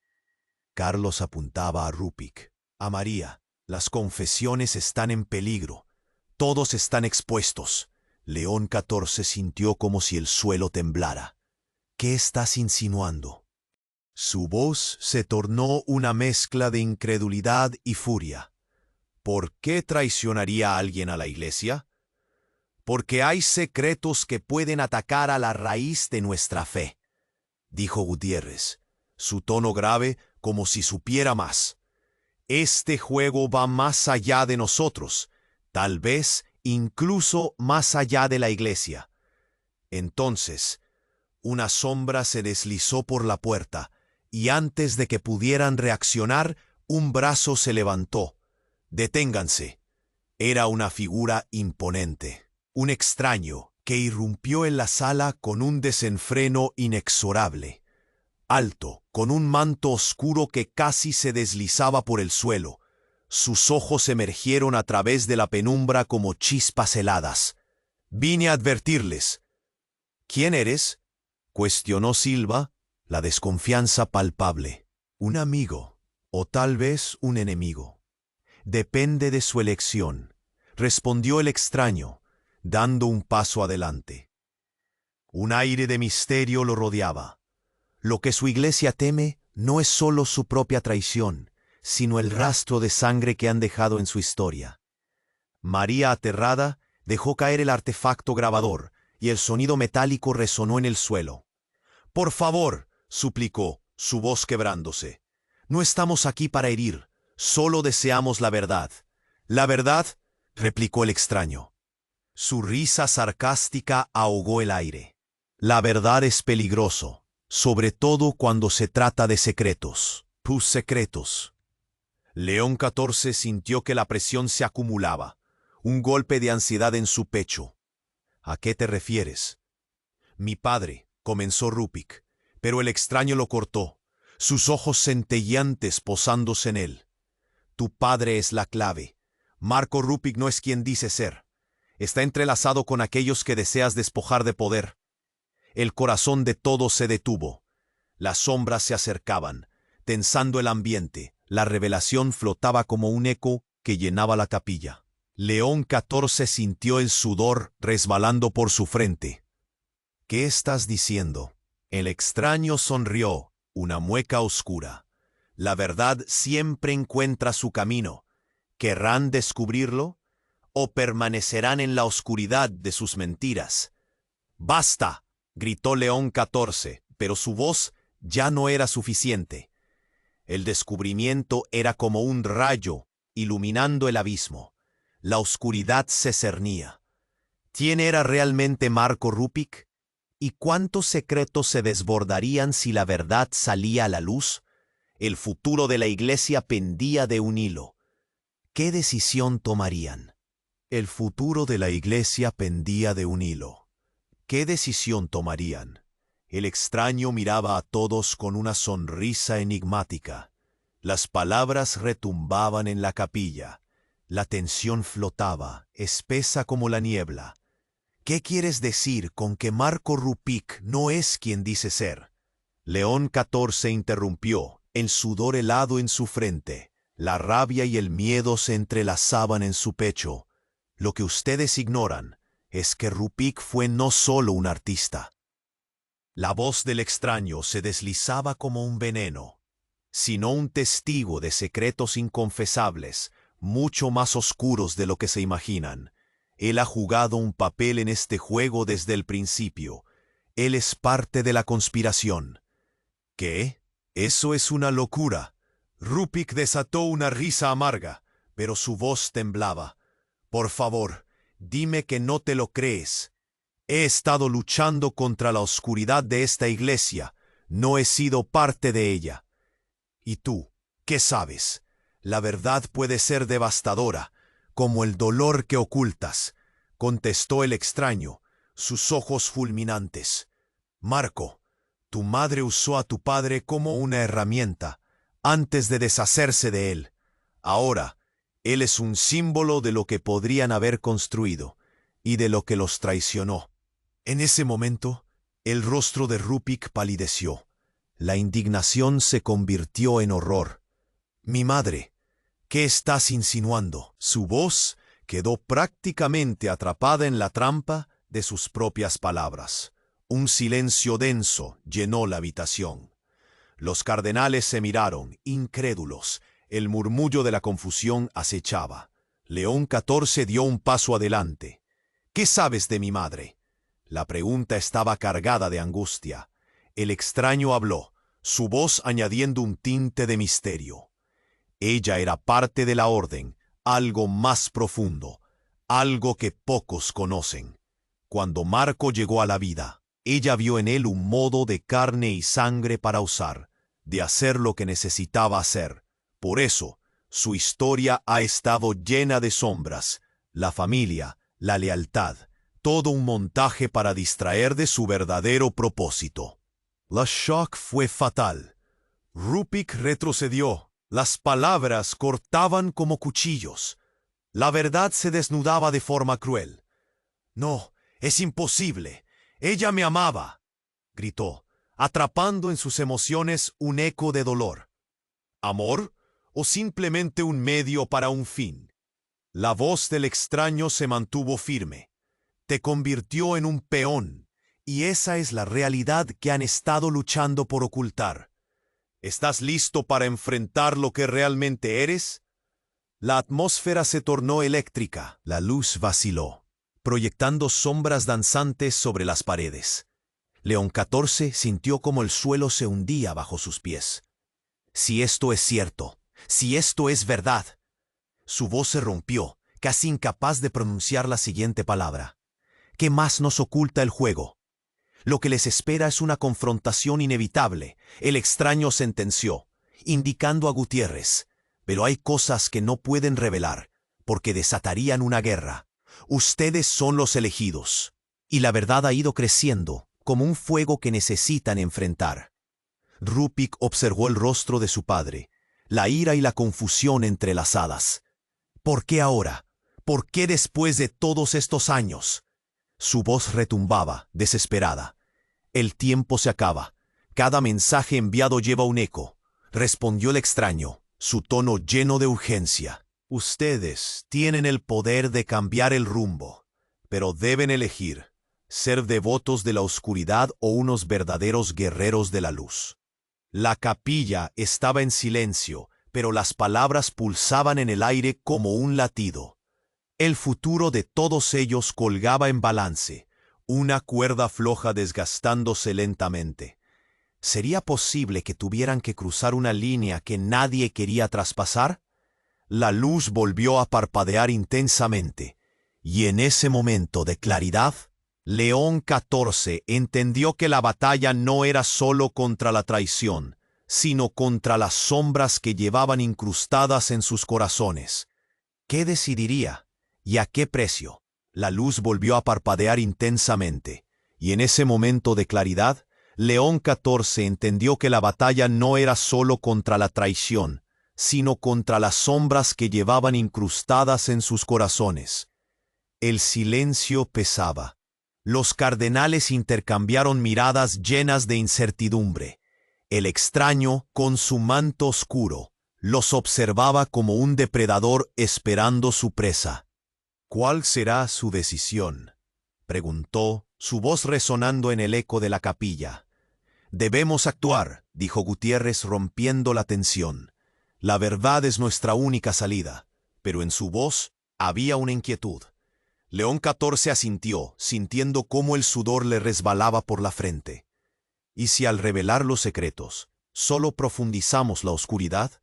Carlos apuntaba a Rupik, a María. «Las confesiones están en peligro. Todos están expuestos». León XIV sintió como si el suelo temblara. «¿Qué estás insinuando?». Su voz se tornó una mezcla de incredulidad y furia. ¿Por qué traicionaría a alguien a la iglesia? «Porque hay secretos que pueden atacar a la raíz de nuestra fe», dijo Gutiérrez, su tono grave como si supiera más. «Este juego va más allá de nosotros, tal vez incluso más allá de la iglesia». Entonces, una sombra se deslizó por la puerta, y antes de que pudieran reaccionar, un brazo se levantó. «Deténganse». Era una figura imponente, un extraño, que irrumpió en la sala con un desenfreno inexorable. Alto, con un manto oscuro que casi se deslizaba por el suelo. Sus ojos emergieron a través de la penumbra como chispas heladas. «Vine a advertirles». «¿Quién eres?», cuestionó Silva, la desconfianza palpable. «Un amigo, o tal vez un enemigo. Depende de su elección», respondió el extraño, dando un paso adelante. Un aire de misterio lo rodeaba. Lo que su iglesia teme no es solo su propia traición, sino el rastro de sangre que han dejado en su historia. María, aterrada, dejó caer el artefacto grabador, y el sonido metálico resonó en el suelo. «Por favor», suplicó, su voz quebrándose. «No estamos aquí para herir, solo deseamos la verdad». «¿La verdad?», replicó el extraño. Su risa sarcástica ahogó el aire. «La verdad es peligroso, sobre todo cuando se trata de secretos. Tus secretos». León XIV sintió que la presión se acumulaba, un golpe de ansiedad en su pecho. «¿A qué te refieres?». «Mi padre», comenzó Rupick, pero el extraño lo cortó, sus ojos centelleantes posándose en él. «Tu padre es la clave. Marco Rupick no es quien dice ser. Está entrelazado con aquellos que deseas despojar de poder». El corazón de todos se detuvo. Las sombras se acercaban, tensando el ambiente. La revelación flotaba como un eco que llenaba la capilla. León XIV sintió el sudor resbalando por su frente. «¿Qué estás diciendo?». El extraño sonrió, una mueca oscura. «La verdad siempre encuentra su camino. ¿Querrán descubrirlo? ¿O permanecerán en la oscuridad de sus mentiras?». «¡Basta!», gritó León XIV, pero su voz ya no era suficiente. El descubrimiento era como un rayo iluminando el abismo. La oscuridad se cernía. ¿Quién era realmente Marco Rupick? ¿Y cuántos secretos se desbordarían si la verdad salía a la luz? El futuro de la iglesia pendía de un hilo. ¿Qué decisión tomarían? El futuro de la iglesia pendía de un hilo. ¿Qué decisión tomarían? El extraño miraba a todos con una sonrisa enigmática. Las palabras retumbaban en la capilla. La tensión flotaba, espesa como la niebla. «¿Qué quieres decir con que Marco Rupick no es quien dice ser?». León XIV interrumpió, el sudor helado en su frente. La rabia y el miedo se entrelazaban en su pecho. «Lo que ustedes ignoran es que Rupick fue no solo un artista». La voz del extraño se deslizaba como un veneno, sino un testigo de secretos inconfesables, mucho más oscuros de lo que se imaginan. Él ha jugado un papel en este juego desde el principio. Él es parte de la conspiración. ¿Qué? Eso es una locura. Rupick desató una risa amarga, pero su voz temblaba. «Por favor, dime que no te lo crees. He estado luchando contra la oscuridad de esta iglesia. No he sido parte de ella». «¿Y tú? ¿Qué sabes? La verdad puede ser devastadora, como el dolor que ocultas», contestó el extraño, sus ojos fulminantes. «Marco, tu madre usó a tu padre como una herramienta, antes de deshacerse de él. Ahora, él es un símbolo de lo que podrían haber construido, y de lo que los traicionó». En ese momento, el rostro de Rupick palideció. La indignación se convirtió en horror. «Mi madre, ¿qué estás insinuando?». Su voz quedó prácticamente atrapada en la trampa de sus propias palabras. Un silencio denso llenó la habitación. Los cardenales se miraron, incrédulos. El murmullo de la confusión acechaba. León XIV dio un paso adelante. «¿Qué sabes de mi madre?». La pregunta estaba cargada de angustia. El extraño habló, su voz añadiendo un tinte de misterio. «Ella era parte de la orden, algo más profundo, algo que pocos conocen. Cuando Marco llegó a la vida, ella vio en él un modo de carne y sangre para usar, de hacer lo que necesitaba hacer. Por eso, su historia ha estado llena de sombras, la familia, la lealtad, Todo un montaje para distraer de su verdadero propósito. La shock fue fatal. Rupik retrocedió. Las palabras cortaban como cuchillos. La verdad se desnudaba de forma cruel. «No, es imposible. Ella me amaba», gritó, atrapando en sus emociones un eco de dolor. ¿Amor o simplemente un medio para un fin? La voz del extraño se mantuvo firme. Te convirtió en un peón, y esa es la realidad que han estado luchando por ocultar. ¿Estás listo para enfrentar lo que realmente eres? La atmósfera se tornó eléctrica, la luz vaciló, proyectando sombras danzantes sobre las paredes. León XIV sintió como el suelo se hundía bajo sus pies. Si esto es cierto, si esto es verdad. Su voz se rompió, casi incapaz de pronunciar la siguiente palabra. ¿Qué más nos oculta el juego? Lo que les espera es una confrontación inevitable, el extraño sentenció, indicando a Gutiérrez. Pero hay cosas que no pueden revelar, porque desatarían una guerra. Ustedes son los elegidos. Y la verdad ha ido creciendo, como un fuego que necesitan enfrentar. Rupik observó el rostro de su padre, la ira y la confusión entrelazadas. ¿Por qué ahora? ¿Por qué después de todos estos años? Su voz retumbaba, desesperada. El tiempo se acaba. Cada mensaje enviado lleva un eco. Respondió el extraño, su tono lleno de urgencia. Ustedes tienen el poder de cambiar el rumbo, pero deben elegir ser devotos de la oscuridad o unos verdaderos guerreros de la luz. La capilla estaba en silencio, pero las palabras pulsaban en el aire como un latido. El futuro de todos ellos colgaba en balance, una cuerda floja desgastándose lentamente. ¿Sería posible que tuvieran que cruzar una línea que nadie quería traspasar? La luz volvió a parpadear intensamente, y en ese momento de claridad, León XIV entendió que la batalla no era solo contra la traición, sino contra las sombras que llevaban incrustadas en sus corazones. ¿Qué decidiría? ¿Y a qué precio? La luz volvió a parpadear intensamente, y en ese momento de claridad, León XIV entendió que la batalla no era solo contra la traición, sino contra las sombras que llevaban incrustadas en sus corazones. El silencio pesaba. Los cardenales intercambiaron miradas llenas de incertidumbre. El extraño, con su manto oscuro, los observaba como un depredador esperando su presa. «¿Cuál será su decisión?», preguntó, su voz resonando en el eco de la capilla. «Debemos actuar», dijo Gutiérrez rompiendo la tensión. «La verdad es nuestra única salida», pero en su voz había una inquietud. León XIV asintió, sintiendo cómo el sudor le resbalaba por la frente. ¿Y si al revelar los secretos, solo profundizamos la oscuridad?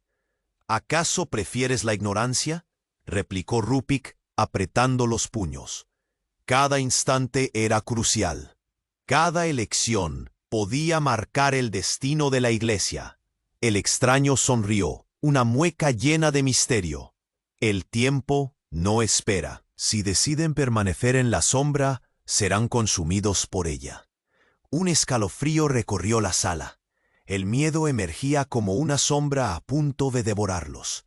¿Acaso prefieres la ignorancia?, replicó Rupik, apretando los puños. Cada instante era crucial. Cada elección podía marcar el destino de la Iglesia. El extraño sonrió, una mueca llena de misterio. El tiempo no espera. Si deciden permanecer en la sombra, serán consumidos por ella. Un escalofrío recorrió la sala. El miedo emergía como una sombra a punto de devorarlos.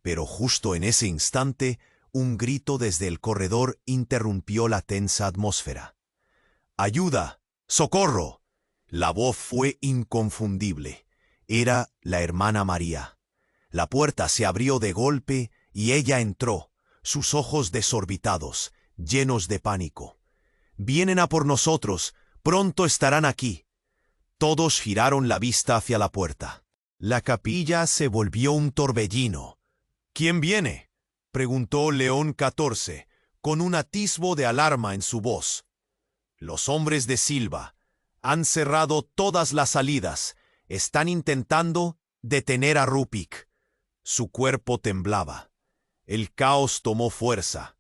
Pero justo en ese instante, un grito desde el corredor interrumpió la tensa atmósfera. «¡Ayuda! ¡Socorro!». La voz fue inconfundible. Era la hermana María. La puerta se abrió de golpe y ella entró, sus ojos desorbitados, llenos de pánico. «Vienen a por nosotros, pronto estarán aquí». Todos giraron la vista hacia la puerta. La capilla se volvió un torbellino. «¿Quién viene?», preguntó León XIV, con un atisbo de alarma en su voz. «Los hombres de Silva han cerrado todas las salidas. Están intentando detener a Rupik». Su cuerpo temblaba. El caos tomó fuerza.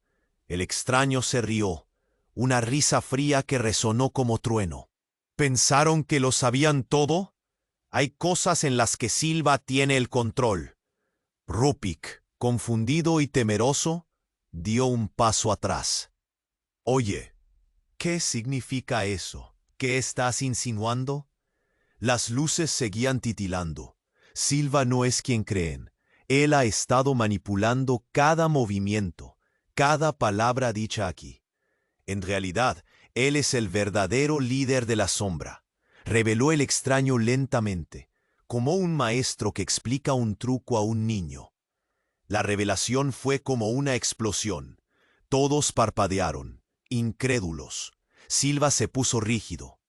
El extraño se rió, una risa fría que resonó como trueno. «¿Pensaron que lo sabían todo? Hay cosas en las que Silva tiene el control». Rupik, confundido y temeroso, dio un paso atrás. «Oye, ¿Qué significa eso? ¿Qué estás insinuando? Las luces seguían titilando. Silva no es quien creen. Él ha estado manipulando cada movimiento, cada palabra dicha aquí. En realidad, él es el verdadero líder de la sombra. Reveló el extraño lentamente, como un maestro que explica un truco a un niño. La revelación fue como una explosión. Todos parpadearon, incrédulos. Silva se puso rígido.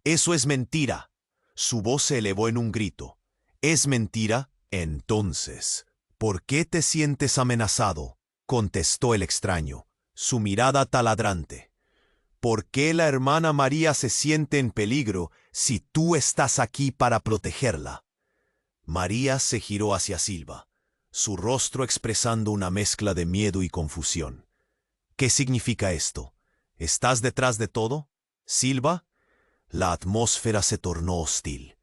«Eso es mentira». Su voz se elevó en un grito. «¿Es mentira? Entonces, ¿por qué te sientes amenazado?», contestó el extraño, su mirada taladrante. «¿Por qué la hermana María se siente en peligro si tú estás aquí para protegerla?». María se giró hacia Silva, su rostro expresando una mezcla de miedo y confusión. «¿Qué significa esto? ¿Estás detrás de todo, Silva?». La atmósfera se tornó hostil.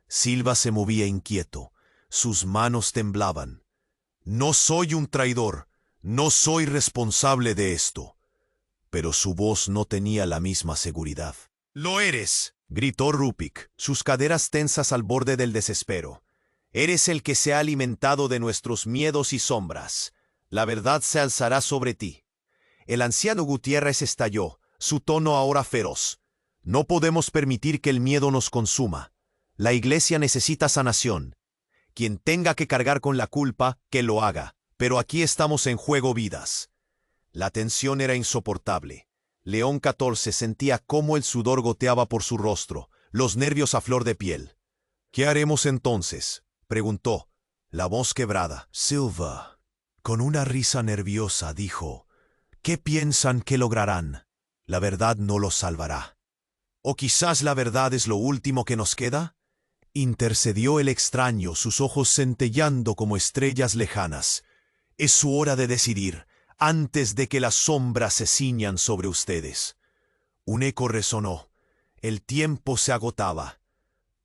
Silva se movía inquieto, sus manos temblaban. «No soy un traidor, no soy responsable de esto». Pero su voz no tenía la misma seguridad. «¡Lo eres!», gritó Rupik, sus caderas tensas al borde del desespero. «Eres el que se ha alimentado de nuestros miedos y sombras. La verdad se alzará sobre ti». El anciano Gutiérrez estalló, su tono ahora feroz. «No podemos permitir que el miedo nos consuma. La Iglesia necesita sanación. Quien tenga que cargar con la culpa, que lo haga. Pero aquí estamos en juego vidas». La tensión era insoportable. León XIV sentía cómo el sudor goteaba por su rostro, los nervios a flor de piel. «¿Qué haremos entonces?», preguntó, la voz quebrada. Silva, con una risa nerviosa, dijo: «¿Qué piensan que lograrán? La verdad no los salvará». «¿O quizás la verdad es lo último que nos queda?», intercedió el extraño, sus ojos centelleando como estrellas lejanas. «Es su hora de decidir, antes de que las sombras se ciñan sobre ustedes». Un eco resonó. El tiempo se agotaba.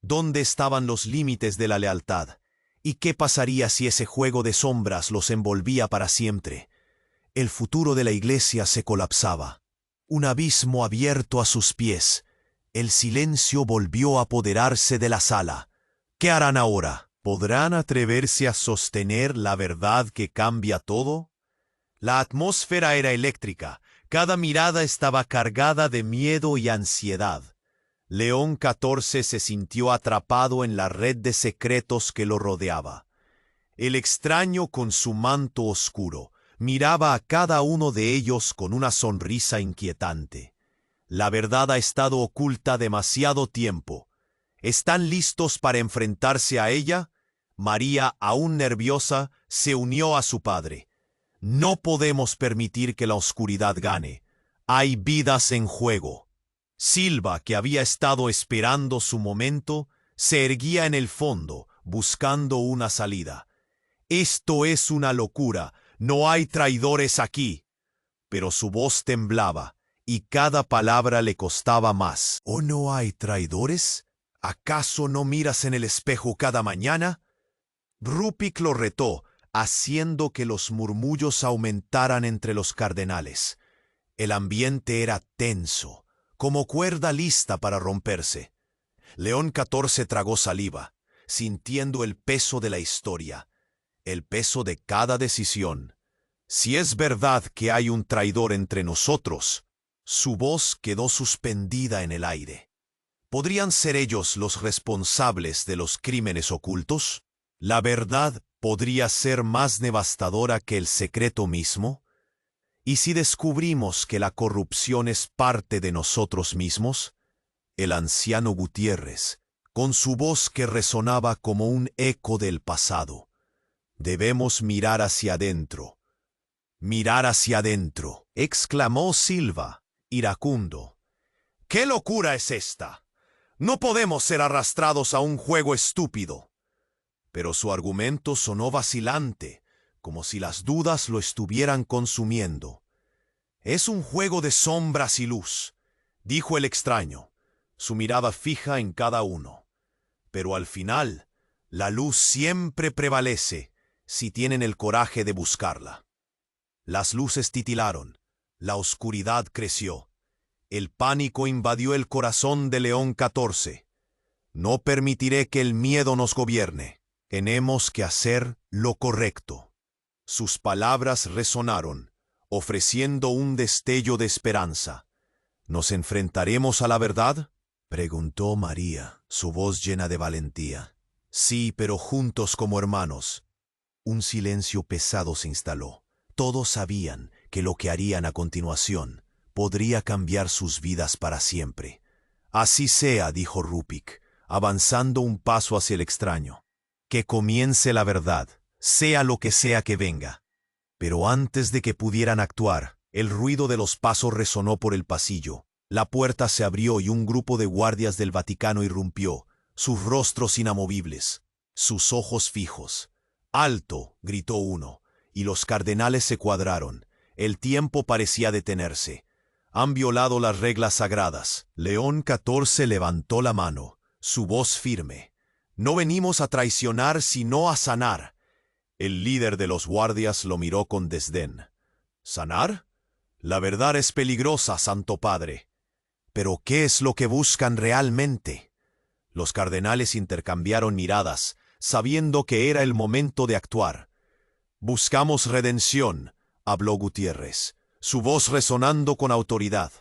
¿Dónde estaban los límites de la lealtad? ¿Y qué pasaría si ese juego de sombras los envolvía para siempre? El futuro de la Iglesia se colapsaba. Un abismo abierto a sus pies. El silencio volvió a apoderarse de la sala. ¿Qué harán ahora? ¿Podrán atreverse a sostener la verdad que cambia todo? La atmósfera era eléctrica. Cada mirada estaba cargada de miedo y ansiedad. León XIV se sintió atrapado en la red de secretos que lo rodeaba. El extraño, con su manto oscuro, miraba a cada uno de ellos con una sonrisa inquietante. La verdad ha estado oculta demasiado tiempo. ¿Están listos para enfrentarse a ella? María, aún nerviosa, se unió a su padre. «No podemos permitir que la oscuridad gane. Hay vidas en juego». Silva, que había estado esperando su momento, se erguía en el fondo, buscando una salida. «Esto es una locura. No hay traidores aquí». Pero su voz temblaba, y cada palabra le costaba más. «¿O no hay traidores? ¿Acaso no miras en el espejo cada mañana?». Rupik lo retó, haciendo que los murmullos aumentaran entre los cardenales. El ambiente era tenso, como cuerda lista para romperse. León XIV tragó saliva, sintiendo el peso de la historia, el peso de cada decisión. «Si es verdad que hay un traidor entre nosotros», su voz quedó suspendida en el aire. ¿Podrían ser ellos los responsables de los crímenes ocultos? ¿La verdad podría ser más devastadora que el secreto mismo? ¿Y si descubrimos que la corrupción es parte de nosotros mismos? El anciano Gutiérrez, con su voz que resonaba como un eco del pasado: «Debemos mirar hacia adentro». «Mirar hacia adentro», exclamó Silva, iracundo. «¿Qué locura es esta? No podemos ser arrastrados a un juego estúpido». Pero su argumento sonó vacilante, como si las dudas lo estuvieran consumiendo. «Es un juego de sombras y luz», dijo el extraño, su mirada fija en cada uno. «Pero al final, la luz siempre prevalece si tienen el coraje de buscarla». Las luces titilaron, la oscuridad creció. El pánico invadió el corazón de León XIV. No permitiré que el miedo nos gobierne. Tenemos que hacer lo correcto. Sus palabras resonaron, ofreciendo un destello de esperanza. ¿Nos enfrentaremos a la verdad?, preguntó María, su voz llena de valentía. Sí, pero juntos como hermanos. Un silencio pesado se instaló. Todos sabían que lo que harían a continuación podría cambiar sus vidas para siempre. Así sea, dijo Rupick, avanzando un paso hacia el extraño. Que comience la verdad, sea lo que sea que venga. Pero antes de que pudieran actuar, el ruido de los pasos resonó por el pasillo. La puerta se abrió y un grupo de guardias del Vaticano irrumpió, sus rostros inamovibles, sus ojos fijos. «¡Alto!», gritó uno, y los cardenales se cuadraron. El tiempo parecía detenerse. «Han violado las reglas sagradas». León XIV levantó la mano, su voz firme. «No venimos a traicionar, sino a sanar». El líder de los guardias lo miró con desdén. «¿Sanar? La verdad es peligrosa, Santo Padre». «¿Pero qué es lo que buscan realmente?». Los cardenales intercambiaron miradas, sabiendo que era el momento de actuar. «Buscamos redención», habló Gutiérrez, su voz resonando con autoridad.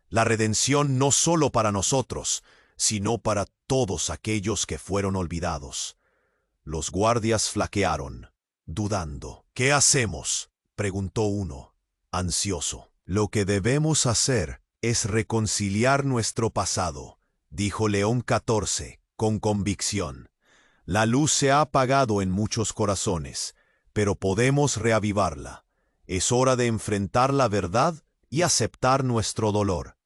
«La redención no solo para nosotros, sino para todos aquellos que fueron olvidados». Los guardias flaquearon, dudando. «¿Qué hacemos?», preguntó uno, ansioso. «Lo que debemos hacer es reconciliar nuestro pasado», dijo León XIV, con convicción. «La luz se ha apagado en muchos corazones, pero podemos reavivarla. Es hora de enfrentar la verdad y aceptar nuestro dolor».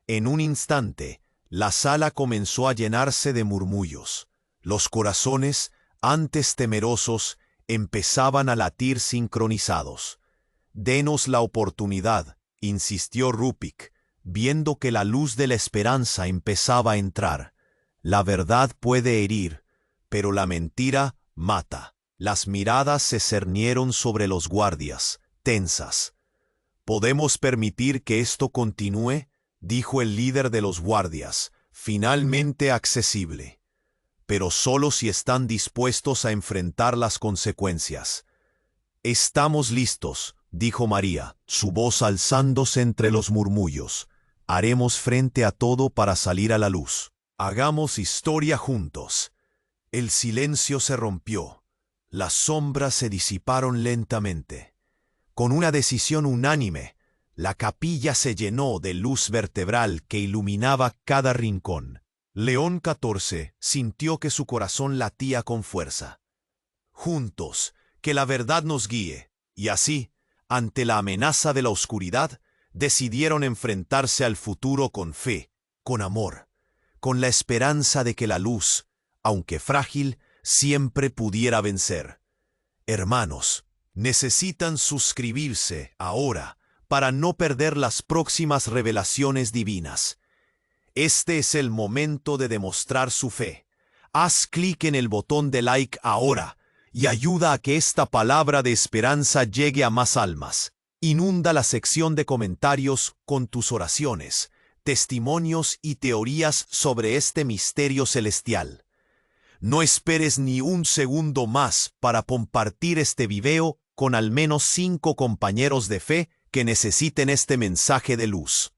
En un instante, la sala comenzó a llenarse de murmullos. Los corazones, antes temerosos, empezaban a latir sincronizados. «Denos la oportunidad», insistió Rupick, viendo que la luz de la esperanza empezaba a entrar. «La verdad puede herir, pero la mentira mata». Las miradas se cernieron sobre los guardias, tensas. «¿Podemos permitir que esto continúe?», dijo el líder de los guardias, finalmente accesible. «Pero solo si están dispuestos a enfrentar las consecuencias». «Estamos listos», dijo María, su voz alzándose entre los murmullos. «Haremos frente a todo para salir a la luz. Hagamos historia juntos». El silencio se rompió. Las sombras se disiparon lentamente. Con una decisión unánime, la capilla se llenó de luz vertebral que iluminaba cada rincón. León XIV sintió que su corazón latía con fuerza. «Juntos, que la verdad nos guíe». Y así, ante la amenaza de la oscuridad, decidieron enfrentarse al futuro con fe, con amor, con la esperanza de que la luz, aunque frágil, siempre pudiera vencer. Hermanos, necesitan suscribirse ahora para no perder las próximas revelaciones divinas. Este es el momento de demostrar su fe. Haz clic en el botón de like ahora y ayuda a que esta palabra de esperanza llegue a más almas. Inunda la sección de comentarios con tus oraciones, testimonios y teorías sobre este misterio celestial. No esperes ni un segundo más para compartir este video con al menos 5 compañeros de fe que necesiten este mensaje de luz.